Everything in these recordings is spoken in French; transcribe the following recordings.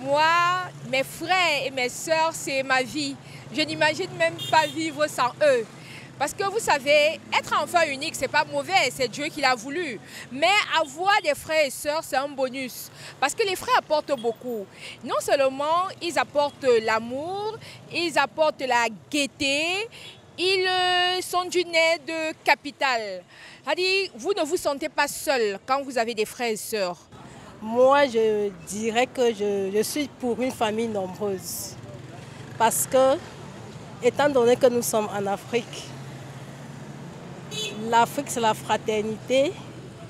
Moi, mes frères et mes sœurs, c'est ma vie. Je n'imagine même pas vivre sans eux. Parce que vous savez, être enfant unique, c'est pas mauvais, c'est Dieu qui l'a voulu. Mais avoir des frères et sœurs, c'est un bonus. Parce que les frères apportent beaucoup. Non seulement ils apportent l'amour, ils apportent la gaieté, ils sont d'une aide capitale. C'est-à-dire, vous ne vous sentez pas seul quand vous avez des frères et sœurs. Moi, je dirais que je suis pour une famille nombreuse. Parce que, étant donné que nous sommes en Afrique, l'Afrique, c'est la fraternité,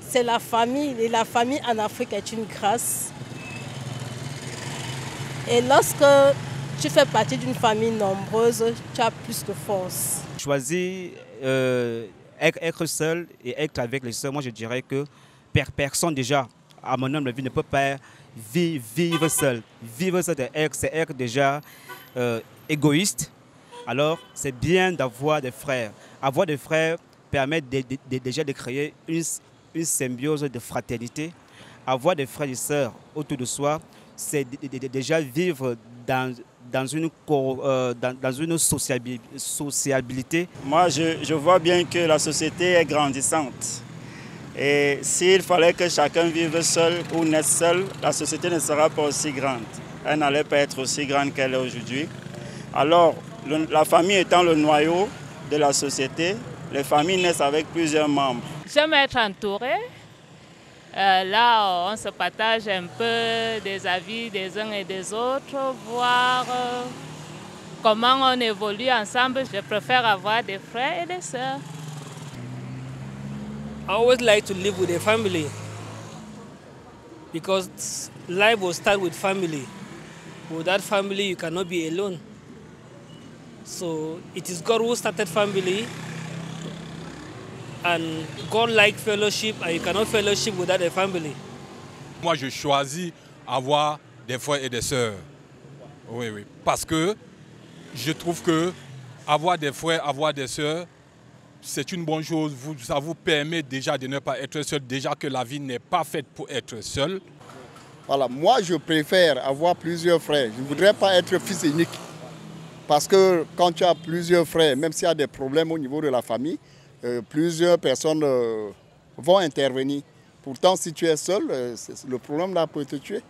c'est la famille. Et la famille en Afrique est une grâce. Et lorsque tu fais partie d'une famille nombreuse, tu as plus de force. Choisir être seul et être avec les sœurs, moi je dirais que personne déjà, à mon humble avis, ne peut pas vivre seul. Vivre seul, c'est être déjà égoïste. Alors c'est bien d'avoir des frères. Avoir des frères permet déjà de créer une symbiose de fraternité. Avoir des frères et sœurs autour de soi, c'est déjà vivre dans une sociabilité. Moi, je vois bien que la société est grandissante. Et s'il fallait que chacun vive seul ou naisse seul, la société ne sera pas aussi grande. Elle n'allait pas être aussi grande qu'elle est aujourd'hui. Alors, la famille étant le noyau de la société, les familles naissent avec plusieurs membres. J'aime être entourée. Là, on se partage un peu des avis des uns et des autres, voir comment on évolue ensemble. Je préfère avoir des frères et des sœurs. I always like to live with a family because life will start with family. Without family, you cannot be alone. So it is God who started family, and God likes fellowship, and you cannot fellowship without a family. Moi, je choisis avoir des frères et des sœurs. Oui, oui. Parce que je trouve que avoir des frères, avoir des sœurs, c'est une bonne chose. Ça vous permet déjà de ne pas être seul, déjà que la vie n'est pas faite pour être seul. Voilà, moi, je préfère avoir plusieurs frères. Je ne voudrais pas être fils unique. Parce que quand tu as plusieurs frères, même s'il y a des problèmes au niveau de la famille, plusieurs personnes vont intervenir. Pourtant, si tu es seul, le problème là peut te tuer.